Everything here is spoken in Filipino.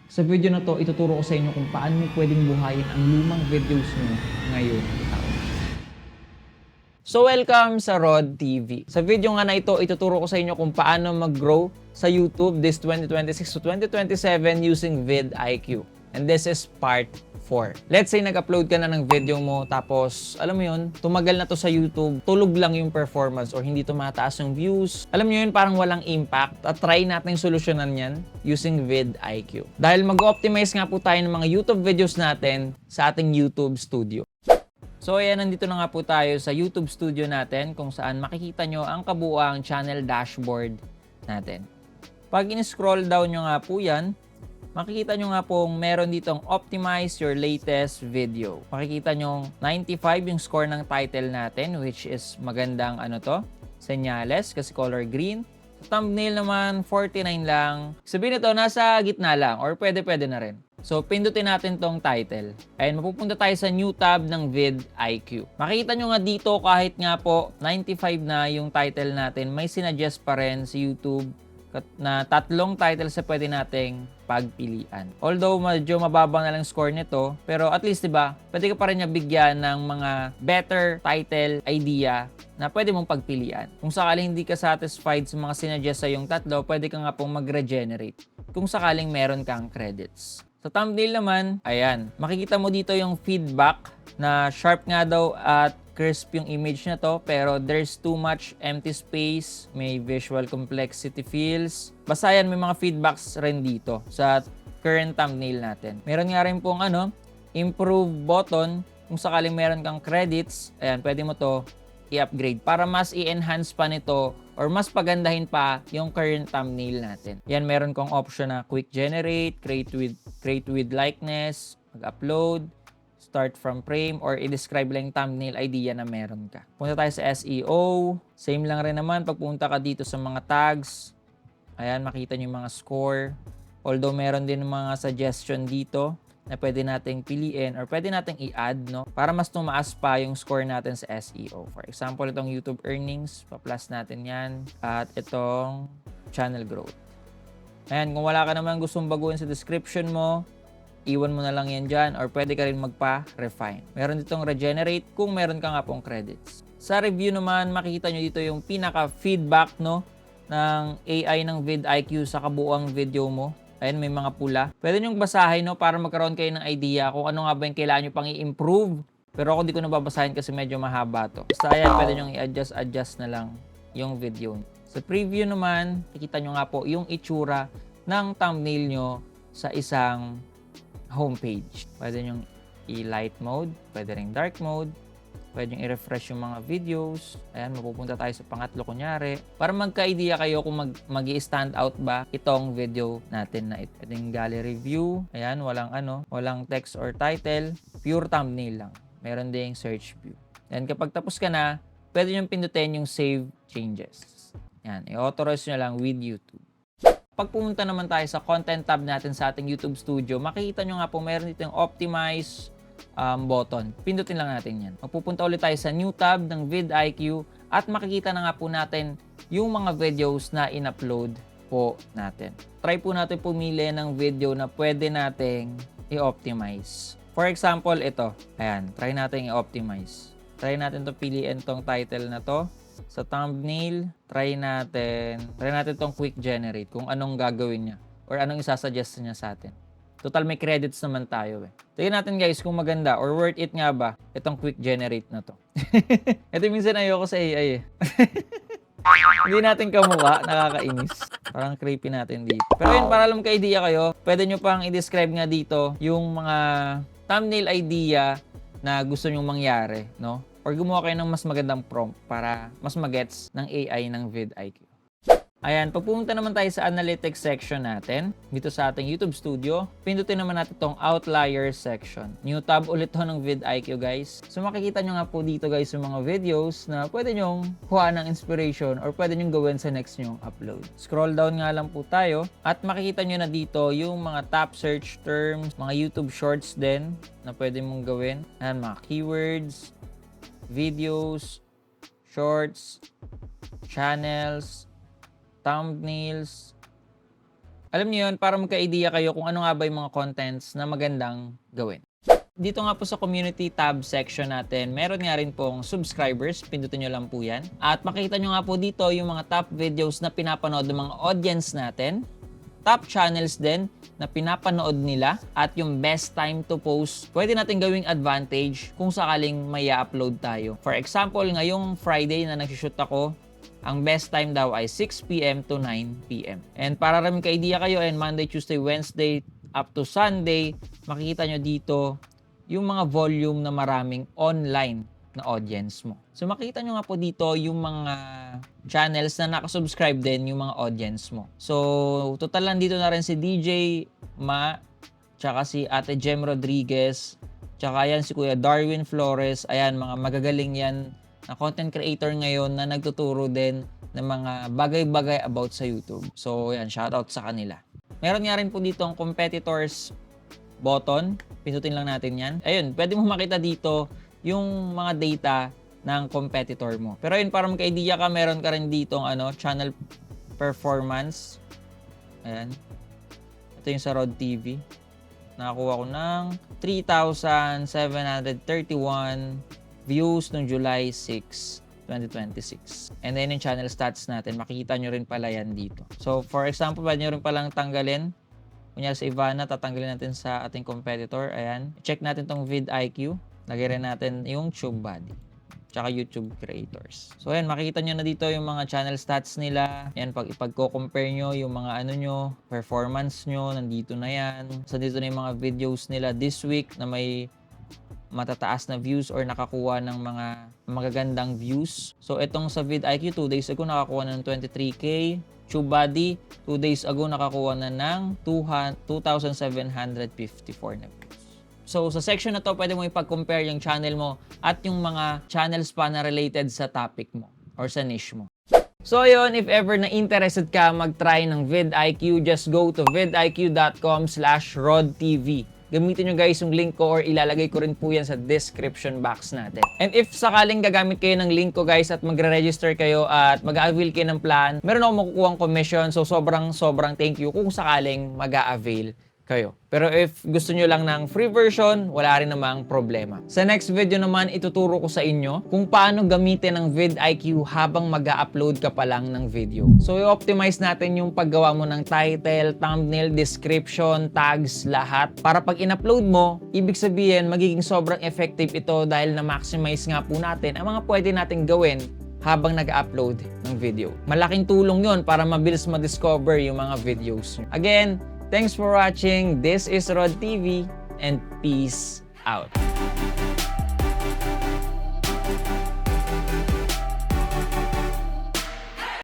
Sa video na to, ituturo ko sa inyo kung paano mo pwedeng buhayin ang lumang videos nyo ngayong taon. So welcome sa Rod TV. Sa video nga na ito, ituturo ko sa inyo kung paano mag-grow sa YouTube this 2026 to 2027 using vidIQ. And this is part 4. Let's say nag-upload ka na ng video mo tapos, alam mo yun, tumagal na to sa YouTube, tulog lang yung performance or hindi tumataas yung views. Alam mo yun, parang walang impact. At try natin solusyonan yan using vidIQ. Dahil mag-optimize nga po tayo ng mga YouTube videos natin sa ating YouTube Studio. So ayan, nandito na nga po tayo sa YouTube Studio natin kung saan makikita nyo ang kabuuang channel dashboard natin. Pag in-scroll down nyo nga po yan, makikita nyo nga pong meron ditong optimize your latest video. Makikita nyo 95 yung score ng title natin, which is magandang senyales kasi color green. Thumbnail naman 49 lang. Sabihin nito nasa gitna lang or pwede na rin. So pindutin natin tong title. Ayun, mapupunta tayo sa new tab ng vidIQ. Makikita nyo nga dito kahit nga po 95 na yung title natin, may sinuggest pa rin si YouTube na 3 titles na pwede nating pagpilian. Although medyo mababa na lang score nito, pero at least 'di ba, pwede ka pa rin niya bigyan ng mga better title idea na pwede mong pagpilian. Kung sakaling hindi ka satisfied sa mga sinuggest sa yung 3, pwede ka nga pong mag-regenerate kung sakaling meron kang credits. Sa thumbnail naman, ayan, makikita mo dito yung feedback na sharp nga daw at crisp yung image na to, pero there's too much empty space, may visual complexity feels. Basta yan, may mga feedbacks rin dito sa current thumbnail natin. Meron nga rin pong improve button. Kung sakaling meron kang credits, ayan, pwede mo to i-upgrade para mas i-enhance pa nito or mas pagandahin pa yung current thumbnail natin. Yan, meron kong option na quick generate, create with likeness, mag-upload, start from frame, or i-describe lang yung thumbnail idea na meron ka. Punta tayo sa SEO. Same lang rin naman. Pagpunta ka dito sa mga tags, ayan, makita nyo yung mga score. Although meron din mga suggestion dito na pwede nating piliin or pwede nating i-add, no? Para mas tumaas pa yung score natin sa SEO. For example, itong YouTube earnings, pa-plus natin yan. At itong channel growth. Ayan, kung wala ka naman gustong baguhin sa description mo, iwan mo na lang yan dyan or pwede ka rin magpa-refine. Meron ditong regenerate kung meron ka nga pong credits. Sa review naman, makikita nyo dito yung pinaka-feedback, no, ng AI ng vidIQ sa kabuuang video mo. Ayan, may mga pula. Pwede nyong basahin, no, para magkaroon kayo ng idea kung ano nga ba yung kailangan nyo pang i-improve. Pero ako di ko nababasahin kasi medyo mahaba to. Basta ayan, pwede nyong i-adjust na lang yung video. Sa preview naman, nakikita nyo nga po yung itsura ng thumbnail nyo sa isang homepage. Pwede nyo i-light mode, pwede ring dark mode, pwede nyo i-refresh yung mga videos. Ayan, mapupunta tayo sa pangatlo kunyari. Para magka-idea kayo kung mag-i-stand out ba itong video natin na ito. Pwedeng gallery view. Ayan, walang text or title. Pure thumbnail lang. Meron ding search view. Ayan, kapag tapos ka na, pwede nyo pindutin yung save changes. Ayan, i-authorize nyo lang with YouTube. Pag pumunta naman tayo sa content tab natin sa ating YouTube Studio, makikita nyo nga po meron dito yung optimize button. Pindutin lang natin yan. Magpupunta ulit tayo sa new tab ng vidIQ at makikita na nga po natin yung mga videos na in-upload po natin. Try po natin pumili ng video na pwede nating i-optimize. For example, ito. Ayan, try natin i-optimize. Try natin to piliin tong title na to. Sa thumbnail, try natin tong quick generate kung anong gagawin niya or anong isasuggest niya sa atin. Total may credits naman tayo eh. Tingnan natin guys kung maganda or worth it nga ba itong quick generate na to. Ito minsan ayoko sa AI eh. Hindi natin kamukha, nakakainis. Parang creepy natin dito. Pero yun, para alam ka-idea kayo, pwede nyo pang i-describe nga dito yung mga thumbnail idea na gusto nyong mangyari, no? Or gumawa kayo ng mas magandang prompt para mas magets ng AI ng vidIQ. Ayan, pag pumunta naman tayo sa analytics section natin, dito sa ating YouTube Studio, pindutin naman natin itong outliers section. New tab ulit to ng vidIQ guys. So makikita nyo nga po dito guys yung mga videos na pwede nyong kuha ng inspiration or pwede nyong gawin sa next nyong upload. Scroll down nga lang po tayo at makikita nyo na dito yung mga top search terms, mga YouTube shorts din na pwede mong gawin. Ayan, mga keywords, videos, shorts, channels, thumbnails, Alam niyo yun, para magka-idea kayo kung ano nga ba yung mga contents na magandang gawin. Dito nga po sa community tab section natin, meron nga rin pong subscribers, pindutin nyo lang po yan. At makikita nyo nga po dito yung mga top videos na pinapanood ng mga audience natin, top channels din na pinapanood nila, at yung best time to post. Pwede natin gawing advantage kung sakaling may upload tayo. For example, ngayong Friday na nagsushoot ako, ang best time daw ay 6 p.m. to 9 p.m. And para rin ka-idea kayo, and Monday, Tuesday, Wednesday, up to Sunday, makikita nyo dito yung mga volume na maraming online na audience mo. So makita nyo nga po dito yung mga channels na nakasubscribe din yung mga audience mo. So total lang dito na rin si DJ Ma, tsaka si Ate Jem Rodriguez, tsaka yan si Kuya Darwin Flores. Ayan, mga magagaling yan na content creator ngayon na nagtuturo din ng mga bagay-bagay about sa YouTube. So yan, shoutout sa kanila. Meron nga rin po dito ang competitors button. Pindutin lang natin yan. Ayun, pwede mo makita dito yung mga data ng competitor mo. Pero ayun, para magka-idea ka, meron ka rin dito channel performance. Ayan. Ito yung sa Rod TV. Nakakuha ko ng 3,731 views noong July 6, 2026. And then yung channel stats natin, makikita nyo rin pala yan dito. So, for example, pwede nyo rin palang tanggalin. Kunyari sa Ivana, tatanggalin natin sa ating competitor. Ayan. Check natin tong vidIQ. Lagay rin natin yung TubeBuddy. Tsaka YouTube creators. So, ayan. Makikita nyo na dito yung mga channel stats nila. Ayan. Pag ipag-compare nyo yung mga performance nyo, nandito na yan. So, dito na yung mga videos nila this week na may matataas na views or nakakuha ng mga magagandang views. So, itong sa vidIQ, 2 days ago, nakakuha ng 23K. TubeBuddy, 2 days ago nakakuha na ng 2,754 na views. So sa section na to, pwede mo ipag-compare yung channel mo at yung mga channels pa na related sa topic mo or sa niche mo. So yun, if ever na interested ka mag-try ng vidIQ, just go to vidiq.com/rodtv. Gamitin nyo guys yung link ko or ilalagay ko rin po yan sa description box natin. And if sakaling gagamit kayo ng link ko guys at magre-register kayo at mag-a-avail kayo ng plan, meron akong makukuha commission. So sobrang thank you kung sakaling mag-a-avail kayo. Pero if gusto nyo lang ng free version, wala rin namang problema. Sa next video naman, ituturo ko sa inyo kung paano gamitin ang vidIQ habang mag-a-upload ka pa lang ng video. So, i-optimize natin yung paggawa mo ng title, thumbnail, description, tags, lahat. Para pag in-upload mo, ibig sabihin, magiging sobrang effective ito dahil na-maximize nga po natin ang mga pwede nating gawin habang nag-upload ng video. Malaking tulong yon para mabilis ma-discover yung mga videos. Again, thanks for watching. This is Rod TV and peace out.